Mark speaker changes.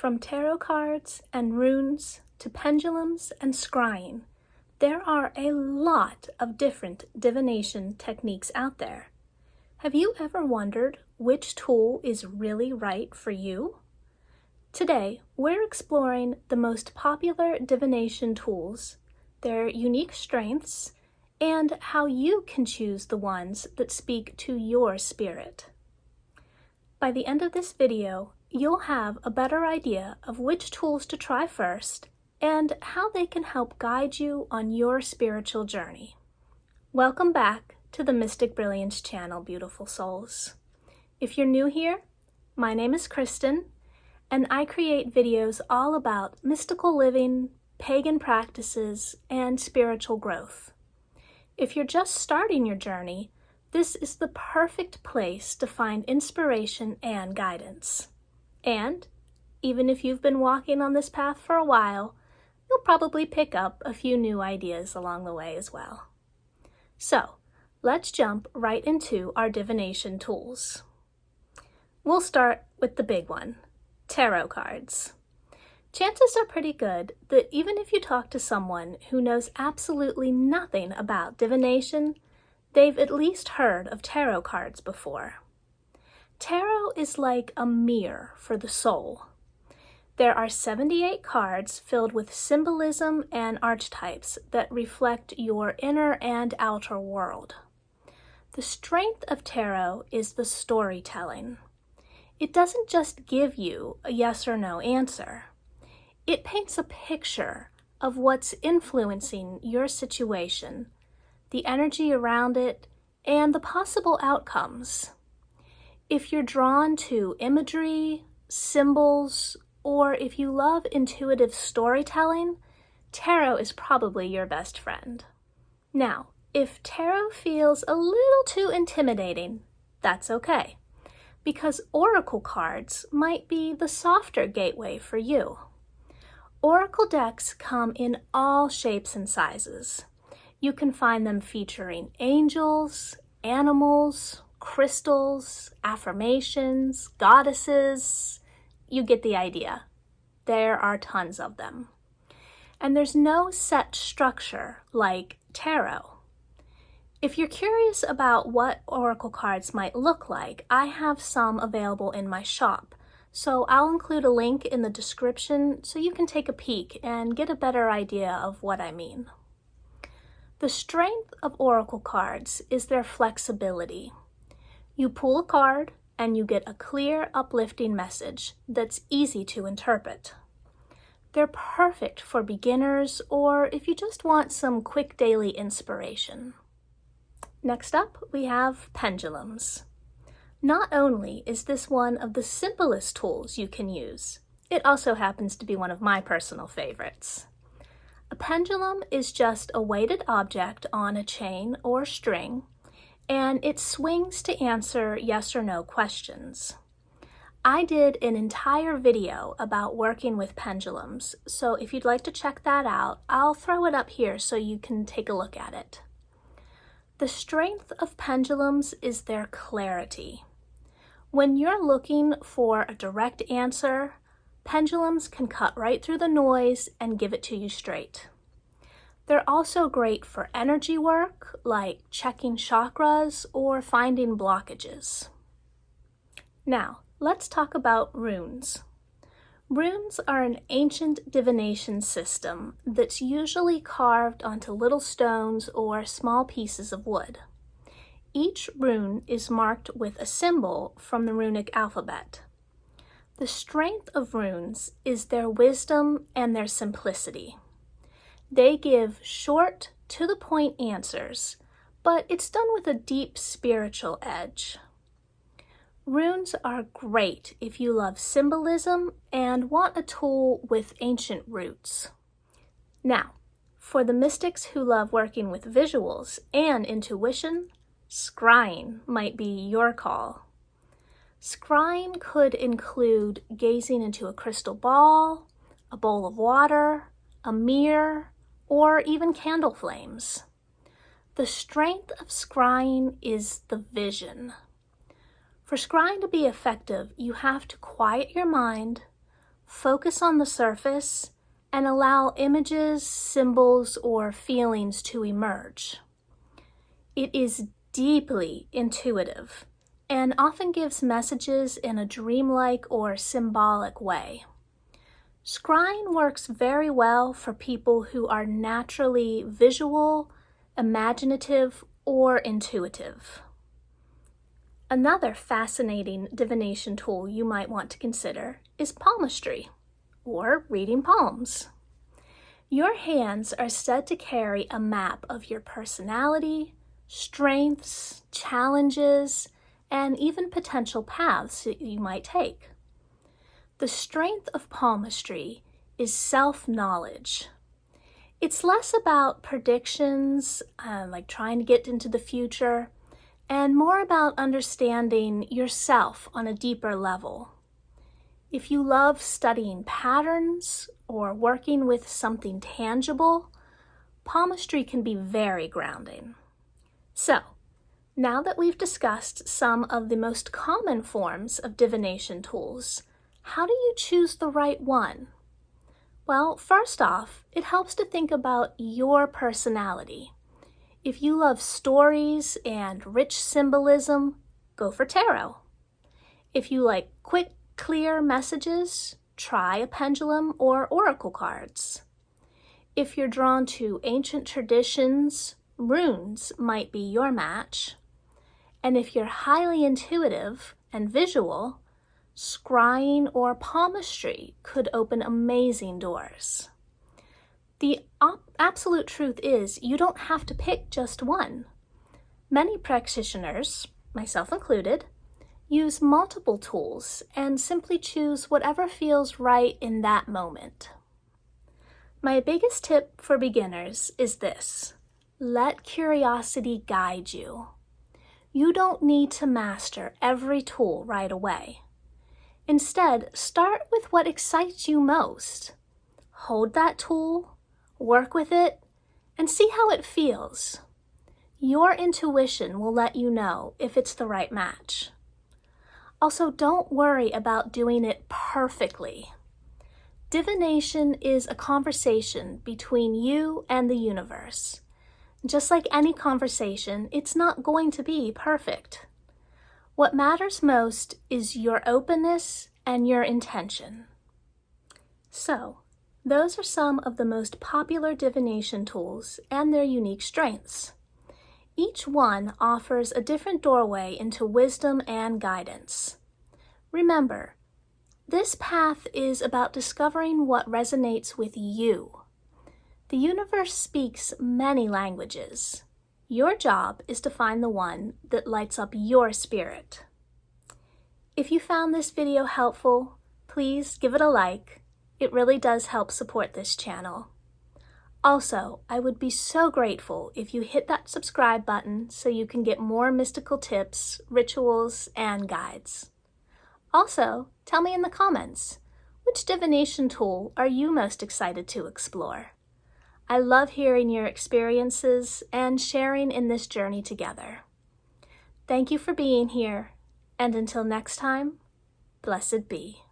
Speaker 1: From tarot cards and runes to pendulums and scrying, there are a lot of different divination techniques out there. Have you ever wondered which tool is really right for you? Today, we're exploring the most popular divination tools, their unique strengths, and how you can choose the ones that speak to your spirit. By the end of this video, you'll have a better idea of which tools to try first and how they can help guide you on your spiritual journey. Welcome back to the Mystic Brilliance channel, beautiful souls. If you're new here, my name is Kristen, and I create videos all about mystical living, pagan practices, and spiritual growth. If you're just starting your journey, this is the perfect place to find inspiration and guidance. And even if you've been walking on this path for a while, you'll probably pick up a few new ideas along the way as well. So, let's jump right into our divination tools. We'll start with the big one, tarot cards. Chances are pretty good that even if you talk to someone who knows absolutely nothing about divination, they've at least heard of tarot cards before. Tarot is like a mirror for the soul. There are 78 cards filled with symbolism and archetypes that reflect your inner and outer world. The strength of tarot is the storytelling. It doesn't just give you a yes or no answer. It paints a picture of what's influencing your situation, the energy around it, and the possible outcomes. If you're drawn to imagery, symbols, or if you love intuitive storytelling, tarot is probably your best friend. Now, if tarot feels a little too intimidating, that's okay, because oracle cards might be the softer gateway for you. Oracle decks come in all shapes and sizes. You can find them featuring angels, animals, crystals, affirmations, goddesses. You get the idea. There are tons of them. And there's no set structure like tarot. If you're curious about what oracle cards might look like, I have some available in my shop. So I'll include a link in the description so you can take a peek and get a better idea of what I mean. The strength of oracle cards is their flexibility. You pull a card and you get a clear, uplifting message that's easy to interpret. They're perfect for beginners or if you just want some quick daily inspiration. Next up, we have pendulums. Not only is this one of the simplest tools you can use, it also happens to be one of my personal favorites. A pendulum is just a weighted object on a chain or string, and it swings to answer yes or no questions. I did an entire video about working with pendulums, so if you'd like to check that out, I'll throw it up here so you can take a look at it. The strength of pendulums is their clarity. When you're looking for a direct answer, pendulums can cut right through the noise and give it to you straight. They're also great for energy work, like checking chakras or finding blockages. Now, let's talk about runes. Runes are an ancient divination system that's usually carved onto little stones or small pieces of wood. Each rune is marked with a symbol from the runic alphabet. The strength of runes is their wisdom and their simplicity. They give short, to-the-point answers, but it's done with a deep spiritual edge. Runes are great if you love symbolism and want a tool with ancient roots. Now, for the mystics who love working with visuals and intuition, scrying might be your call. Scrying could include gazing into a crystal ball, a bowl of water, a mirror, or even candle flames. The strength of scrying is the vision. For scrying to be effective, you have to quiet your mind, focus on the surface and allow images, symbols, or feelings to emerge. It is deeply intuitive and often gives messages in a dreamlike or symbolic way. Scrying works very well for people who are naturally visual, imaginative, or intuitive. Another fascinating divination tool you might want to consider is palmistry, or reading palms. Your hands are said to carry a map of your personality, strengths, challenges, and even potential paths that you might take. The strength of palmistry is self-knowledge. It's less about predictions, like trying to get into the future, and more about understanding yourself on a deeper level. If you love studying patterns or working with something tangible, palmistry can be very grounding. So, now that we've discussed some of the most common forms of divination tools, how do you choose the right one? Well, first off, it helps to think about your personality. If you love stories and rich symbolism, go for tarot. If you like quick, clear messages, try a pendulum or oracle cards. If you're drawn to ancient traditions, runes might be your match. And if you're highly intuitive and visual, scrying or palmistry could open amazing doors. The absolute truth is you don't have to pick just one. Many practitioners, myself included, use multiple tools and simply choose whatever feels right in that moment. My biggest tip for beginners is this: let curiosity guide you. You don't need to master every tool right away. Instead, start with what excites you most. Hold that tool, work with it, and see how it feels. Your intuition will let you know if it's the right match. Also, don't worry about doing it perfectly. Divination is a conversation between you and the universe. Just like any conversation, it's not going to be perfect. What matters most is your openness and your intention. So, those are some of the most popular divination tools and their unique strengths. Each one offers a different doorway into wisdom and guidance. Remember, this path is about discovering what resonates with you. The universe speaks many languages. Your job is to find the one that lights up your spirit. If you found this video helpful, please give it a like. It really does help support this channel. Also, I would be so grateful if you hit that subscribe button so you can get more mystical tips, rituals, and guides. Also, tell me in the comments, which divination tool are you most excited to explore? I love hearing your experiences and sharing in this journey together. Thank you for being here, and until next time, blessed be.